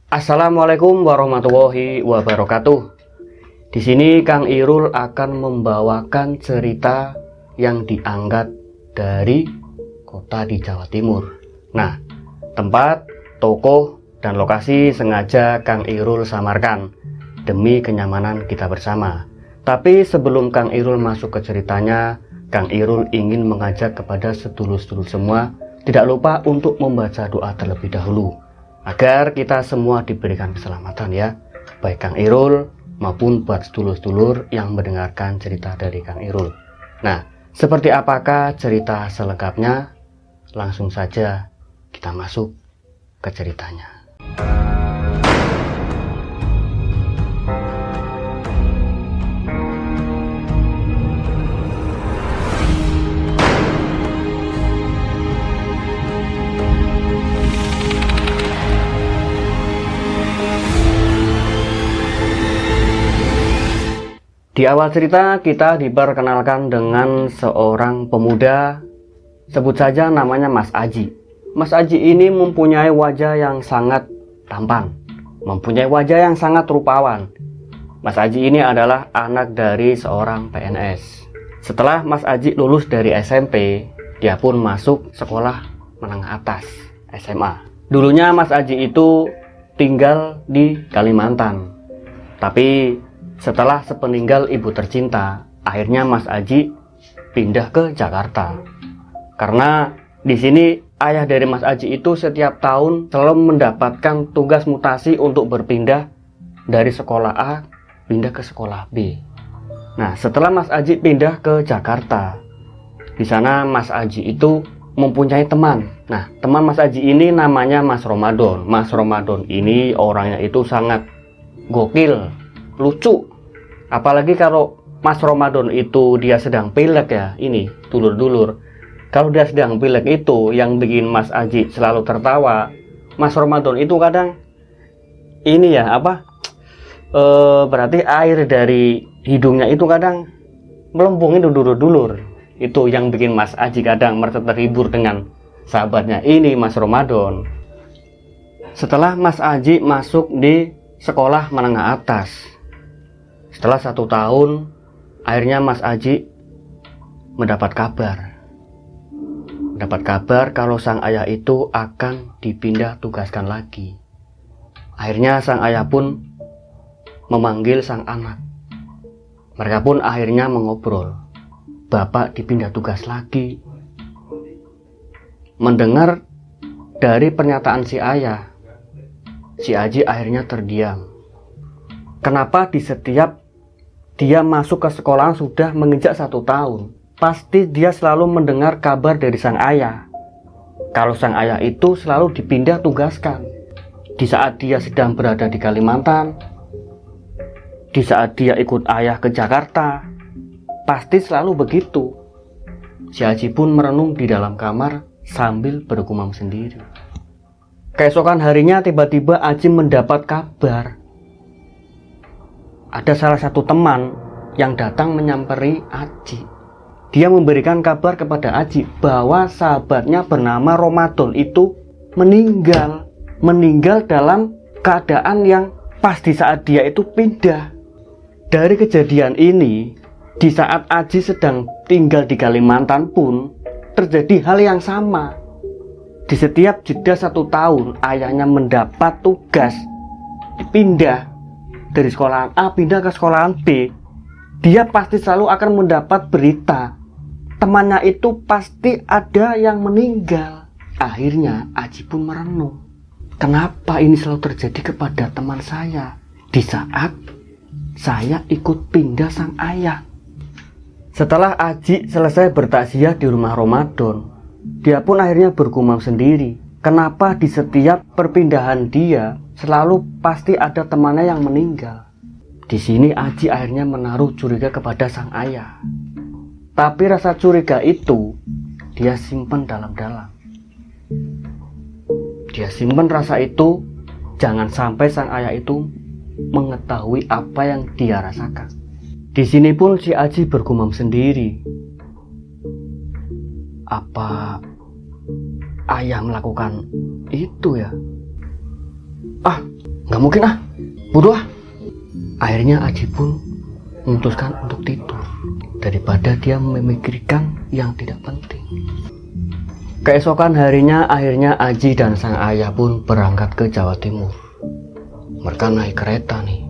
Assalamualaikum warahmatullahi wabarakatuh. Di sini Kang Irul akan membawakan cerita yang diangkat dari kota di Jawa Timur. Nah, tempat, tokoh, dan lokasi sengaja Kang Irul samarkan demi kenyamanan kita bersama. Tapi sebelum Kang Irul masuk ke ceritanya, Kang Irul ingin mengajak kepada sedulur-sedulur semua tidak lupa untuk membaca doa terlebih dahulu agar kita semua diberikan keselamatan ya, baik Kang Irul maupun buat sedulur-sedulur yang mendengarkan cerita dari Kang Irul. Nah, seperti apakah cerita selengkapnya? Langsung saja kita masuk ke ceritanya. Di awal cerita kita diperkenalkan dengan seorang pemuda, sebut saja namanya Mas Aji. Mas Aji ini mempunyai wajah yang sangat tampan, mempunyai wajah yang sangat rupawan. Mas Aji ini adalah anak dari seorang PNS. Setelah Mas Aji lulus dari SMP, dia pun masuk sekolah menengah atas, SMA. Dulunya Mas Aji itu tinggal di Kalimantan, tapi setelah sepeninggal ibu tercinta, akhirnya Mas Aji pindah ke Jakarta. Karena di sini ayah dari Mas Aji itu setiap tahun selalu mendapatkan tugas mutasi untuk berpindah dari sekolah A pindah ke sekolah B. Nah, setelah Mas Aji pindah ke Jakarta, di sana Mas Aji itu mempunyai teman. Nah, teman Mas Aji ini namanya Mas Ramadan. Mas Ramadan ini orangnya itu sangat gokil, lucu. Apalagi kalau Mas Ramadan itu dia sedang pilek ya, ini dulur-dulur. Kalau dia sedang pilek itu yang bikin Mas Aji selalu tertawa. Mas Ramadan itu kadang ini ya berarti air dari hidungnya itu kadang melempung itu dulur-dulur. Itu yang bikin Mas Aji kadang merasa terhibur dengan sahabatnya ini Mas Ramadan. Setelah Mas Aji masuk di sekolah menengah atas, setelah 1 tahun, akhirnya Mas Aji mendapat kabar kalau sang ayah itu akan dipindah tugaskan lagi. Akhirnya sang ayah pun memanggil sang anak. Mereka pun akhirnya mengobrol. Bapak dipindah tugas lagi. Mendengar dari pernyataan si ayah, si Aji akhirnya terdiam. Kenapa di setiap dia masuk ke sekolah sudah menginjak 1 tahun, pasti dia selalu mendengar kabar dari sang ayah. Kalau sang ayah itu selalu dipindah tugaskan. Di saat dia sedang berada di Kalimantan, di saat dia ikut ayah ke Jakarta, pasti selalu begitu. Si Aji pun merenung di dalam kamar sambil bergumam sendiri. Keesokan harinya tiba-tiba Aji mendapat kabar. Ada salah satu teman yang datang menyamperi Aji. Dia memberikan kabar kepada Aji bahwa sahabatnya bernama Ramadan itu meninggal dalam keadaan yang pas di saat dia itu pindah. Dari kejadian ini, di saat Aji sedang tinggal di Kalimantan pun terjadi hal yang sama. Di setiap jeda 1 tahun, ayahnya mendapat tugas pindah dari sekolahan A pindah ke sekolahan B, dia pasti selalu akan mendapat berita temannya itu pasti ada yang meninggal. Akhirnya Aji pun merenung, kenapa ini selalu terjadi kepada teman saya di saat saya ikut pindah sang ayah. Setelah Aji selesai bertakziah di rumah Ramadan, dia pun akhirnya bergumam sendiri, kenapa di setiap perpindahan dia selalu pasti ada temannya yang meninggal. Di sini Aji akhirnya menaruh curiga kepada sang ayah. Tapi rasa curiga itu dia simpan dalam-dalam. Dia simpan rasa itu, jangan sampai sang ayah itu mengetahui apa yang dia rasakan. Di sini pun si Aji bergumam sendiri. Apa ayah melakukan itu ya? Nggak mungkin ah, bodoh ah. Akhirnya Aji pun memutuskan untuk tidur daripada dia memikirkan yang tidak penting. Keesokan harinya akhirnya Aji dan sang ayah pun berangkat ke Jawa Timur. Mereka naik kereta nih.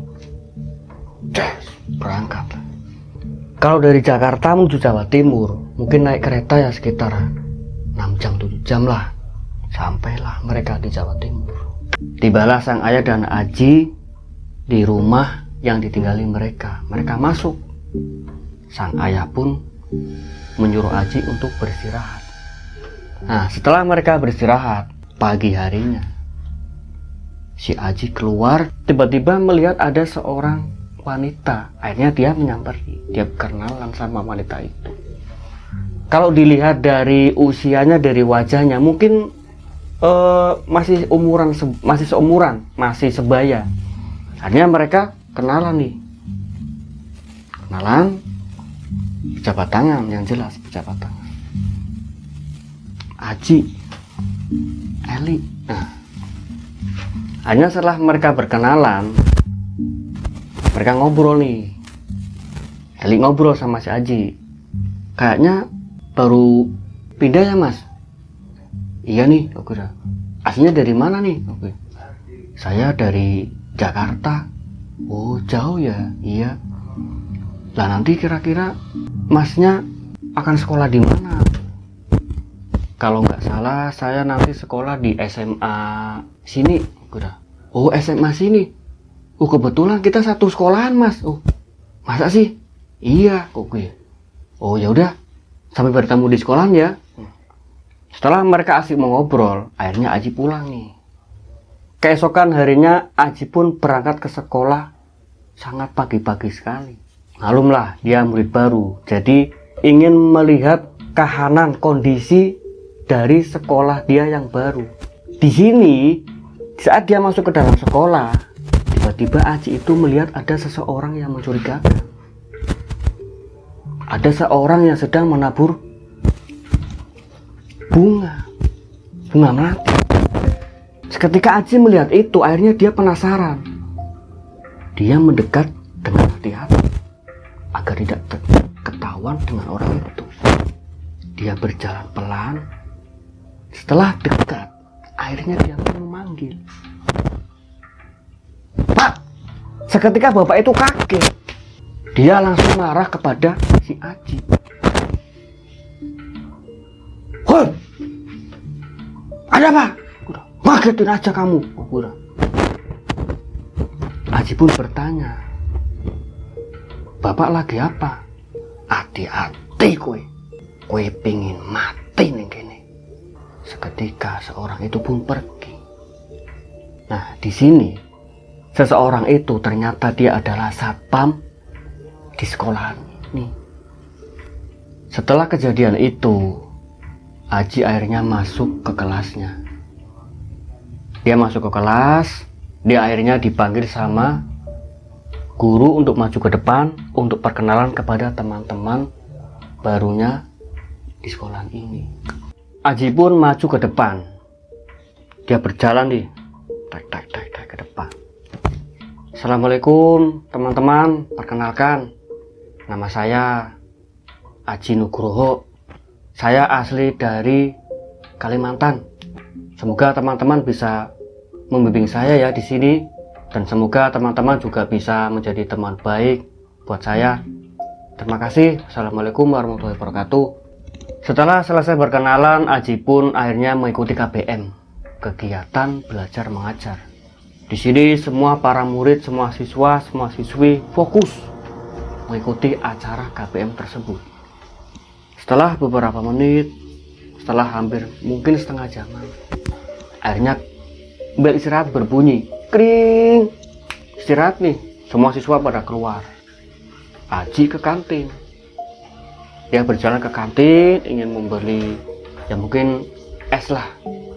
Berangkat. Kalau dari Jakarta menuju Jawa Timur mungkin naik kereta ya sekitar 6 jam 7 jam lah. Sampailah mereka di Jawa Timur. Tibalah sang ayah dan Aji di rumah yang ditinggali mereka. Mereka masuk. Sang ayah pun menyuruh Aji untuk beristirahat. Nah, setelah mereka beristirahat, pagi harinya si Aji keluar, tiba-tiba melihat ada seorang wanita. Akhirnya dia menyamperin, dia kenalan sama wanita itu. Kalau dilihat dari usianya, dari wajahnya, mungkin masih seumuran, masih sebaya. Akhirnya mereka kenalan nih. Kenalan, pejabat tangan, yang jelas pejabat tangan. Aji, Eli. Nah, hanya setelah mereka berkenalan, mereka ngobrol nih. Eli ngobrol sama si Aji. Kayaknya baru pindah ya mas? Iya nih, oke. Aslinya dari mana nih? Oke. Saya dari Jakarta. Oh jauh ya? Iya. Lah nanti kira-kira masnya akan sekolah di mana? Kalau nggak salah saya nanti sekolah di SMA sini. Oh SMA sini. Oh kebetulan kita satu sekolahan mas. Oh masa sih? Iya. Oke. Oh ya udah. Sampai bertemu di sekolahan ya. Setelah mereka asik mengobrol, akhirnya Aji pulang nih. Keesokan harinya Aji pun berangkat ke sekolah sangat pagi-pagi sekali. Malumlah dia murid baru, jadi ingin melihat kahanan kondisi dari sekolah dia yang baru. Di sini, saat dia masuk ke dalam sekolah, tiba-tiba Aji itu melihat ada seseorang yang mencurigakan. Ada seorang yang sedang menabur bunga melati. Seketika Aji melihat itu, akhirnya dia penasaran. Dia mendekat dengan hati-hati agar tidak ketahuan dengan orang itu. Dia berjalan pelan. Setelah dekat, akhirnya dia pun memanggil, Pak. Seketika bapak itu kaget. Dia langsung marah kepada si Aji. Hoi, ada apa? Ngagetin aja kamu. Aji pun bertanya, bapak lagi apa? Hati-hati kowe pingin mati nih kene. Seketika seorang itu pun pergi. Nah di sini seseorang itu ternyata dia adalah satpam di sekolah ini. Setelah kejadian itu, Aji akhirnya masuk ke kelasnya. Dia masuk ke kelas, dia akhirnya dipanggil sama guru untuk maju ke depan untuk perkenalan kepada teman-teman barunya di sekolah ini. Aji pun maju ke depan. Dia berjalan nih, ke depan. Assalamualaikum teman-teman, perkenalkan, nama saya Aji Nugroho. Saya asli dari Kalimantan. Semoga teman-teman bisa membimbing saya ya di sini, dan semoga teman-teman juga bisa menjadi teman baik buat saya. Terima kasih. Assalamualaikum warahmatullahi wabarakatuh. Setelah selesai berkenalan, Aji pun akhirnya mengikuti KBM, kegiatan belajar mengajar. Di sini semua para murid, semua siswa, semua siswi fokus mengikuti acara KBM tersebut. Setelah beberapa menit, setelah hampir mungkin setengah jaman, akhirnya bel istirahat berbunyi, kring. Istirahat nih, semua siswa pada keluar. Aji ke kantin. Dia berjalan ke kantin ingin membeli ya mungkin es lah.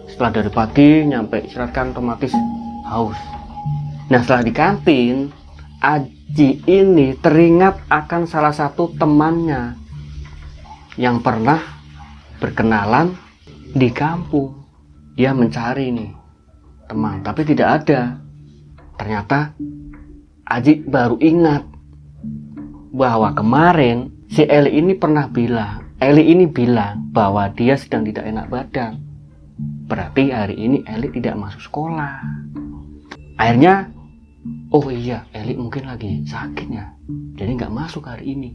Setelah dari pagi nyampe istirahat kan otomatis haus. Nah setelah di kantin, Aji ini teringat akan salah satu temannya yang pernah berkenalan di kampung. Dia mencari nih teman, tapi tidak ada. Ternyata Aji baru ingat bahwa kemarin si Eli ini bilang bahwa dia sedang tidak enak badan. Berarti hari ini Eli tidak masuk sekolah. Akhirnya, oh iya, Eli mungkin lagi sakit ya, jadi nggak masuk hari ini.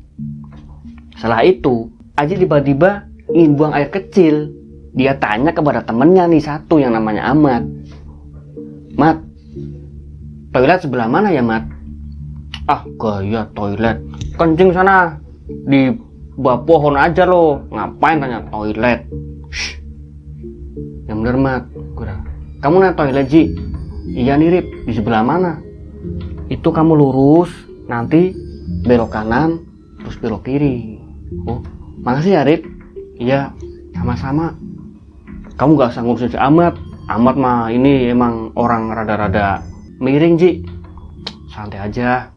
Setelah itu, Aji tiba-tiba ingin buang air kecil. Dia tanya kepada temennya nih satu yang namanya Ahmad. Mat, toilet sebelah mana ya Mat? Ah gaya toilet, kencing sana di bawah pohon aja lo. Ngapain tanya toilet? Shh. Yang bener Mat. Kamu nanya toilet Ji? Iya nih Rip, di sebelah mana? Itu kamu lurus, nanti belok kanan, terus belok kiri. Oh, makasih ya Rip. Iya, sama-sama. Kamu gak usah ngurusin si Ahmad. Ahmad mah ini emang orang rada-rada miring Ji. Santai aja.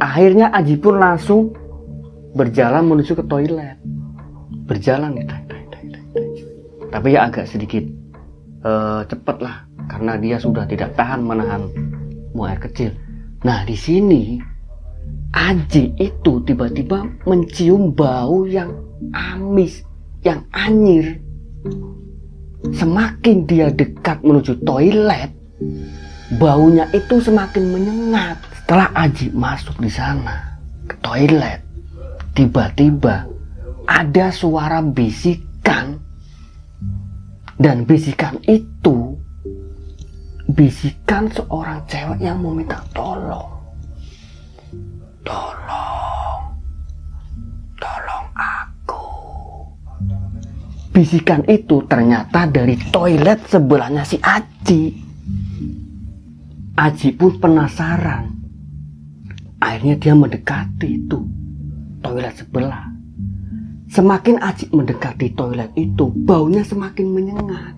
Akhirnya Aji pun langsung berjalan menuju ke toilet. Berjalan nih, tapi ya agak sedikit cepet lah, karena dia sudah tidak tahan menahan buang air kecil. Nah di sini Aji itu tiba-tiba mencium bau yang amis, yang anyir. Semakin dia dekat menuju toilet, baunya itu semakin menyengat. Setelah Aji masuk di sana ke toilet, tiba-tiba ada suara bisikan, dan bisikan itu bisikan seorang cewek yang meminta tolong. Tolong aku. Bisikan itu ternyata dari toilet sebelahnya si Aji. Aji pun penasaran. Akhirnya dia mendekati itu toilet sebelah. Semakin Aji mendekati toilet itu, baunya semakin menyengat.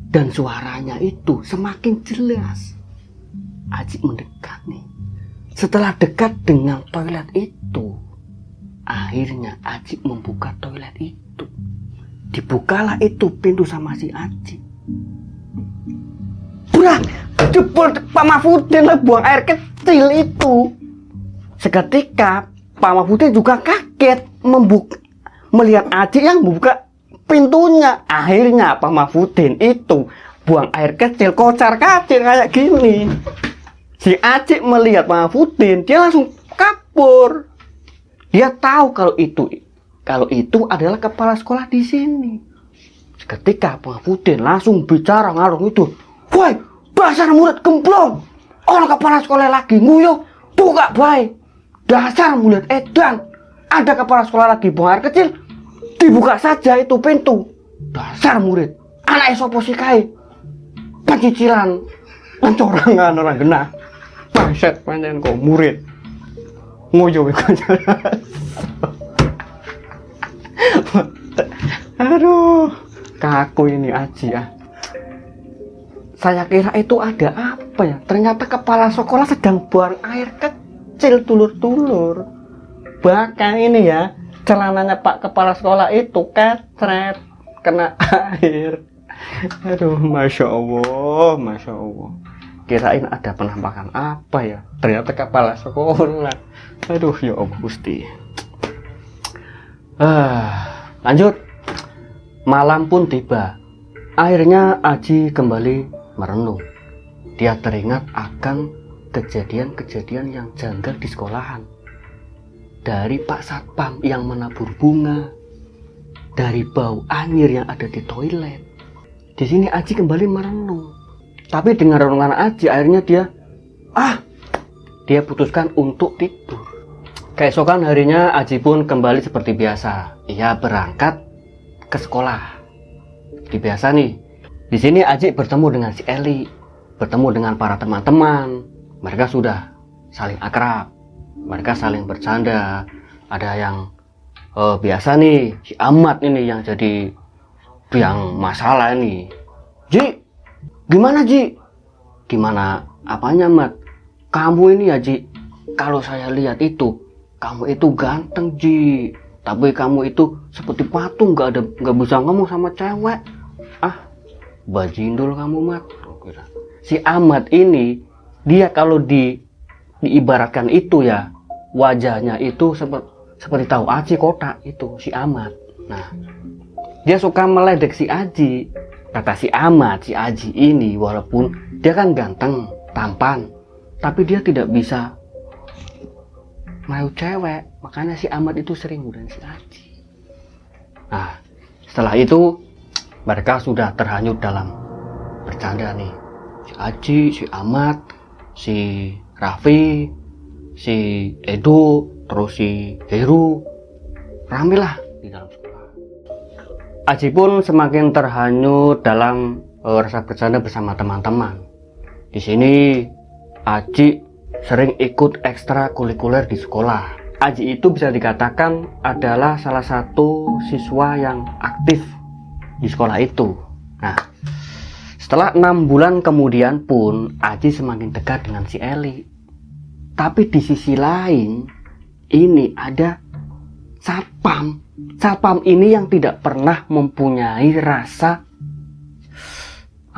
Dan suaranya itu semakin jelas. Aji mendekat nih. Setelah dekat dengan toilet itu, akhirnya Aji membuka toilet itu. Dibukalah itu pintu sama si Aji. Brak! Jebol Pak Mahfudin lah buang air kecil itu. Seketika Pak Mahfudin juga kaget melihat Aji yang membuka pintunya. Akhirnya Pak Mahfudin itu buang air kecil kocar-kacir kayak gini. Si Aji melihat Pak Mahfudin, dia langsung kabur. Dia tahu kalau itu adalah kepala sekolah di sini. Ketika Pak Mahfudin langsung bicara ngarung itu, "Woi, dasar murid gemblong, orang kepala sekolah lagi nguyuh, buka baik. Dasar murid edan, ada kepala sekolah lagi buang air kecil, dibuka saja itu pintu. Dasar murid, anak sopo sih kai, pencicilan, pencorangan orang genah. Bangset panjang kok murid, nguyuh aja." Aduh, kaku ini Aji ya. Saya kira itu ada apa ya? Ternyata kepala sekolah sedang buang air kecil, dulur-dulur. Bahkan ini ya, celananya Pak Kepala Sekolah itu kecret, kena air. Aduh, Masya Allah, Masya Allah. Kirain ada penampakan apa ya? Ternyata kepala sekolah. Aduh, ya Allah Gusti. Lanjut. Malam pun tiba. Akhirnya Aji kembali merenung. Dia teringat akan kejadian-kejadian yang janggal di sekolahan. Dari Pak Satpam yang menabur bunga, dari bau anyir yang ada di toilet. Di sini Aji kembali merenung. Tapi dengan renungan Aji, akhirnya dia putuskan untuk tidur. Keesokan harinya Aji pun kembali seperti biasa. Ia berangkat ke sekolah. Seperti biasa nih. Di sini Aji bertemu dengan si Eli, bertemu dengan para teman-teman. Mereka sudah saling akrab, mereka saling bercanda. Ada yang biasa nih, si Ahmad ini yang jadi yang masalah ini. Ji, gimana Ji? Gimana apanya Mat? Kamu ini ya Ji, kalau saya lihat itu, kamu itu ganteng Ji. Tapi kamu itu seperti patung, nggak bisa ngomong sama cewek. Ah, bajindul kamu Mat. Si Ahmad ini Dia kalau diibaratkan itu ya, wajahnya itu seperti tahu aci kotak itu si Ahmad. Nah, dia suka meledek si Aji. Kata si Ahmad, si Aji ini walaupun dia kan ganteng, tampan, tapi dia tidak bisa merayu cewek. Makanya si Ahmad itu sering godain si Aji. Nah, setelah itu mereka sudah terhanyut dalam bercanda nih. Si Aji, si Ahmad, si Raffi, si Edo, terus si Heru, rame lah di dalam sekolah. Aji pun semakin terhanyut dalam rasa bercanda bersama teman-teman. Di sini Aji sering ikut ekstrakurikuler di sekolah. Aji itu bisa dikatakan adalah salah satu siswa yang aktif di sekolah itu. Nah, setelah 6 bulan kemudian pun Aji semakin dekat dengan si Eli. Tapi di sisi lain ini ada Satpam. Satpam ini yang tidak pernah mempunyai rasa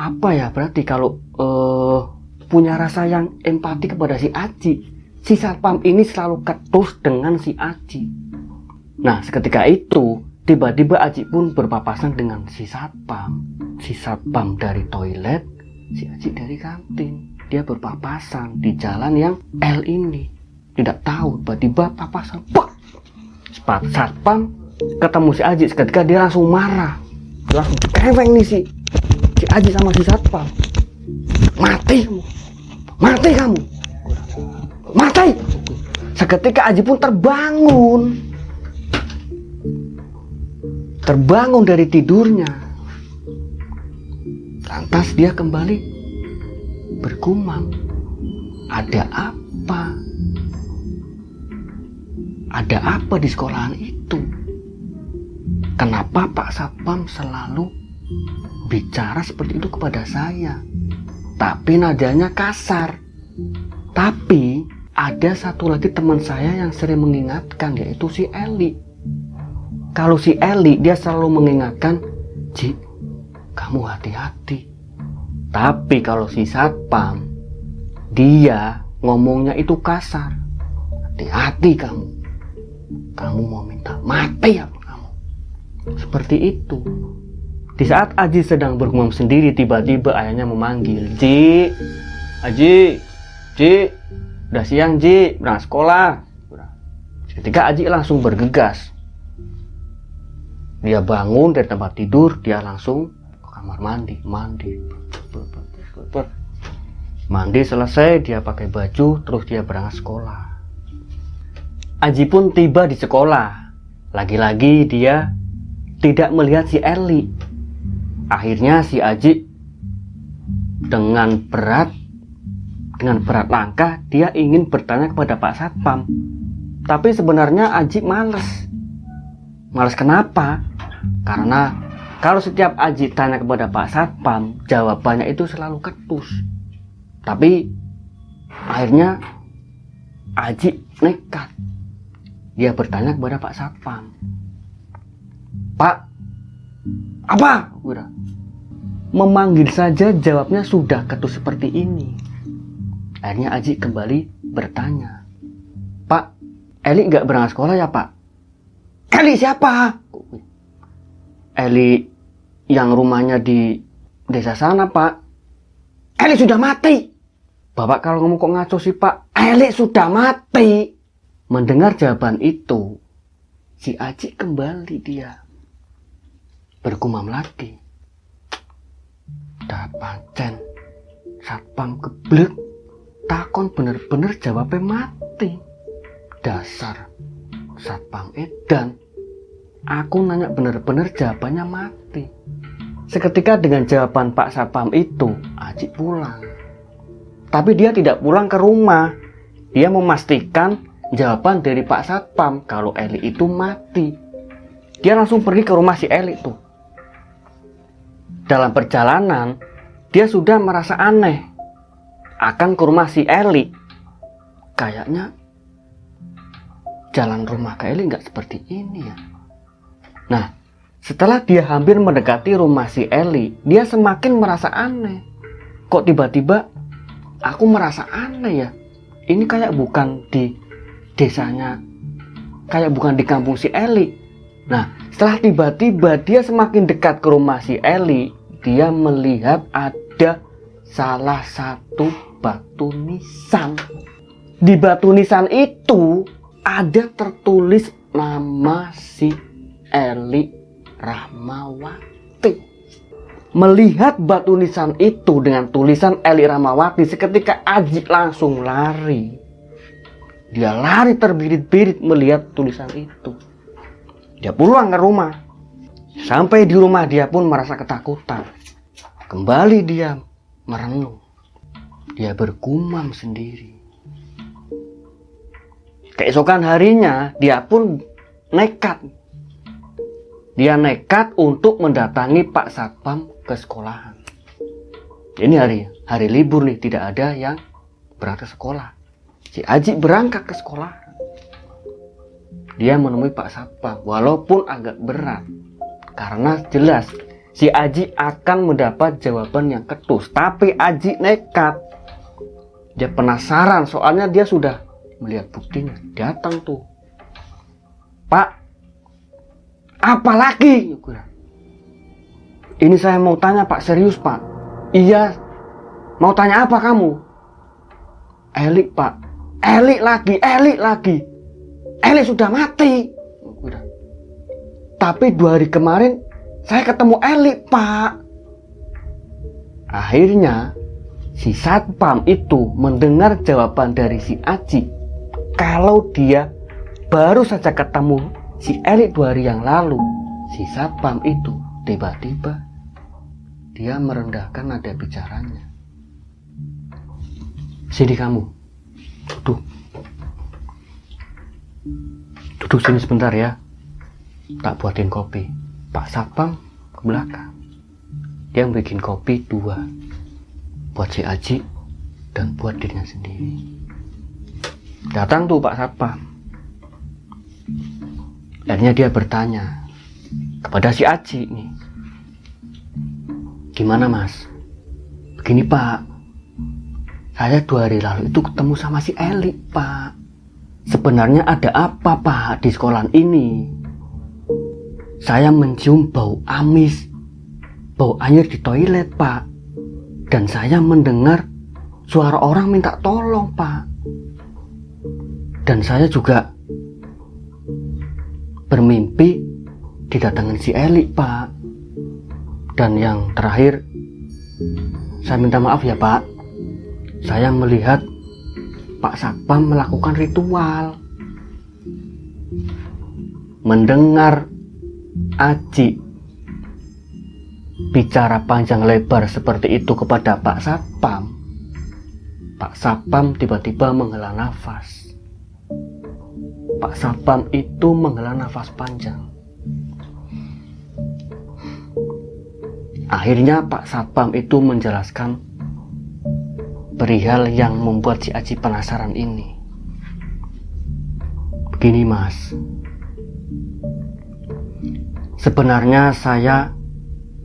apa ya, berarti kalau punya rasa yang empati kepada si Aji. Si Satpam ini selalu ketus dengan si Aji. Nah, seketika itu tiba-tiba Aji pun berpapasan dengan si Satpam. Si Satpam dari toilet, si Aji dari kantin. Dia berpapasan di jalan yang L ini. Tidak tahu, tiba-tiba papasan. Pak! Satpam ketemu si Aji, seketika dia langsung marah. Dia langsung keweng nih si Aji sama si Satpam. Mati kamu! Mati kamu! Mati! Seketika Aji pun terbangun dari tidurnya. Lantas dia kembali bergumam, ada apa? Ada apa di sekolahan itu? Kenapa Pak Satpam selalu bicara seperti itu kepada saya? Tapi nadanya kasar. Tapi ada satu lagi teman saya yang sering mengingatkan, yaitu si Eli. Kalau si Eli, dia selalu mengingatkan, Ji, kamu hati-hati. Tapi kalau si Satpam, dia ngomongnya itu kasar. Hati-hati kamu. Kamu mau minta mati apa kamu? Seperti itu. Di saat Aji sedang bergumam sendiri, tiba-tiba ayahnya memanggil, Ji, Aji, Ji, udah siang Ji, berangkat sekolah. Ketika Aji langsung bergegas. Dia bangun dari tempat tidur, dia langsung ke kamar mandi. Mandi selesai, dia pakai baju, terus dia berangkat sekolah. Aji pun tiba di sekolah. Lagi-lagi dia tidak melihat si Eli. Akhirnya si Aji dengan berat langkah dia ingin bertanya kepada Pak Satpam. Tapi sebenarnya Aji malas. Malas kenapa? Karena kalau setiap Aji tanya kepada Pak Satpam, jawabannya itu selalu ketus. Tapi akhirnya Aji nekat. Dia bertanya kepada Pak Satpam. Pak, apa? Udah. Memanggil saja jawabnya sudah ketus seperti ini. Akhirnya Aji kembali bertanya. Pak, Eli nggak berangkat sekolah ya Pak? Eli siapa? Eli yang rumahnya di desa sana Pak. Eli sudah mati. Bapak kalau ngomong kok ngaco sih Pak? Eli sudah mati. Mendengar jawaban itu, si Aji kembali dia bergumam lagi. Dah pancen Satpam geblek, takon bener-bener jawabnya mati. Dasar Satpam edan. Aku nanya bener-bener jawabannya mati. Seketika dengan jawaban Pak Satpam itu, Aji pulang. Tapi dia tidak pulang ke rumah. Dia memastikan jawaban dari Pak Satpam kalau Eli itu mati. Dia langsung pergi ke rumah si Eli tuh. Dalam perjalanan, dia sudah merasa aneh akan ke rumah si Eli. Kayaknya jalan rumah ke Eli nggak seperti ini ya. Nah, setelah dia hampir mendekati rumah si Eli, dia semakin merasa aneh. Kok tiba-tiba aku merasa aneh ya. Ini kayak bukan di desanya, kayak bukan di kampung si Eli. Nah, setelah tiba-tiba dia semakin dekat ke rumah si Eli, dia melihat ada salah satu batu nisan. Di batu nisan itu ada tertulis nama si Eli Rahmawati. Melihat batu nisan itu dengan tulisan Eli Rahmawati, seketika Aji langsung lari. Dia lari terbirit-birit melihat tulisan itu. Dia pulang ke rumah. Sampai di rumah dia pun merasa ketakutan. Kembali dia merenung. Dia bergumam sendiri. Keesokan harinya dia pun nekat. Dia nekat untuk mendatangi Pak Satpam ke sekolahan. Ini hari libur nih, tidak ada yang berangkat sekolah. Si Aji berangkat ke sekolah. Dia menemui Pak Satpam, walaupun agak berat, karena jelas si Aji akan mendapat jawaban yang ketus. Tapi Aji nekat. Dia penasaran, soalnya dia sudah melihat buktinya. Datang tuh, Pak, apa lagi? Ini saya mau tanya Pak, serius Pak. Iya, mau tanya apa kamu? Eli Pak. Eli lagi. Eli sudah mati. Tapi 2 hari kemarin saya ketemu Eli Pak. Akhirnya si Satpam itu mendengar jawaban dari si Aji, kalau dia baru saja ketemu si Eli 2 hari yang lalu. Si Satpam itu tiba-tiba dia merendahkan nada bicaranya. Sini kamu, duduk sini sebentar ya, tak buatin kopi. Pak Satpam ke belakang. Dia bikin kopi 2 buat si Aji dan buat dirinya sendiri. Datang tuh Pak Satpam. Akhirnya dia bertanya kepada si Aji nih, gimana Mas? Begini Pak, saya 2 hari lalu itu ketemu sama si Eli Pak. Sebenarnya ada apa Pak di sekolah ini? Saya mencium bau amis, bau air di toilet Pak. Dan saya mendengar suara orang minta tolong Pak. Dan saya juga bermimpi didatangin si Eli Pak. Dan yang terakhir, saya minta maaf ya Pak, saya melihat Pak Satpam melakukan ritual. Mendengar Aji bicara panjang lebar seperti itu kepada Pak Satpam, Pak Satpam tiba-tiba menghela nafas. Pak Satpam itu menghela nafas panjang. Akhirnya Pak Satpam itu menjelaskan perihal yang membuat si Aji penasaran ini. Begini Mas, sebenarnya saya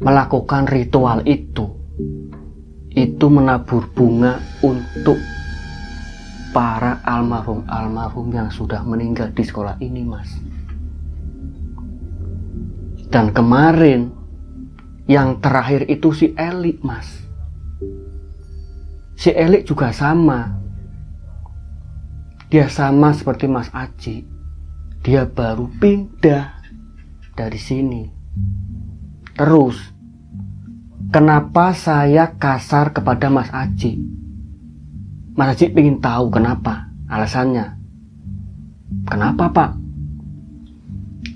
melakukan ritual itu menabur bunga untuk para almarhum yang sudah meninggal di sekolah ini Mas. Dan kemarin yang terakhir itu si Eli Mas. Si Eli juga sama. Dia sama seperti Mas Aji. Dia baru pindah dari sini. Terus, kenapa saya kasar kepada Mas Aji? Mas Aji ingin tahu kenapa, alasannya. Kenapa Pak?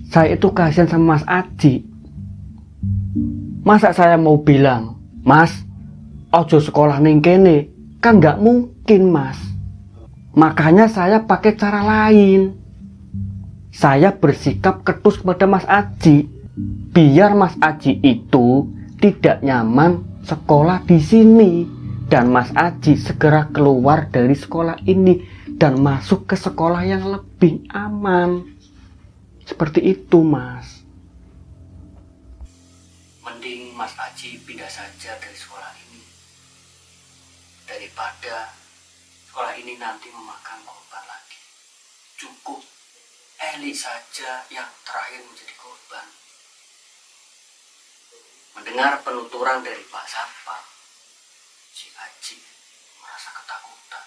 Saya itu kasihan sama Mas Aji. Masa saya mau bilang, Mas, ojo sekolah ning kene, kan nggak mungkin Mas. Makanya saya pakai cara lain. Saya bersikap ketus kepada Mas Aji, biar Mas Aji itu tidak nyaman sekolah di sini, dan Mas Aji segera keluar dari sekolah ini dan masuk ke sekolah yang lebih aman. Seperti itu Mas. Mending Mas Aji pindah saja dari sekolah ini daripada daripada sekolah ini nanti memakan korban lagi. Cukup Eli saja yang terakhir menjadi korban. Mendengar penuturan dari Pak Satpam, si Aji merasa ketakutan.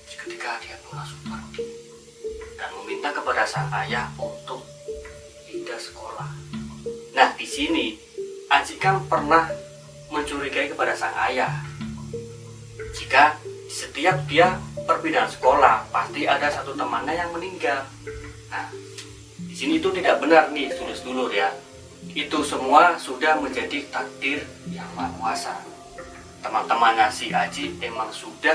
Seketika dia pun langsung pergi dan meminta kepada sang ayah untuk pindah sekolah. Nah, di sini Aji kan pernah mencurigai kepada sang ayah. Jika setiap dia perpindahan sekolah, pasti ada satu temannya yang meninggal. Nah, di sini itu tidak benar nih, sedulur-sedulur ya. Itu semua sudah menjadi takdir yang Maha Kuasa. Teman-temannya si Aji emang sudah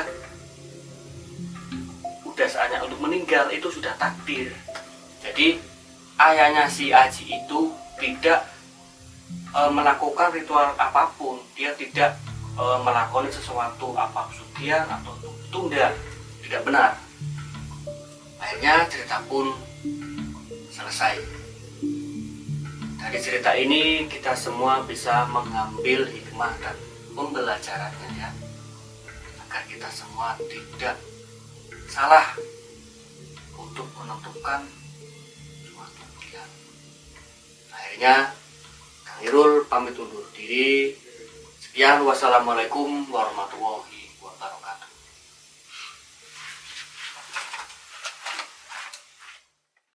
saatnya untuk meninggal, itu sudah takdir. Jadi ayahnya si Aji itu tidak melakukan ritual apapun. Dia tidak melakukan sesuatu apa pesugihan atau tunda, tidak benar. Akhirnya cerita pun selesai. Dari cerita ini kita semua bisa mengambil hikmah dan pembelajarannya ya, agar kita semua tidak salah untuk menentukan suatu pilihan. Akhirnya Kang Irul pamit undur diri. Sekian, wassalamualaikum warahmatullahi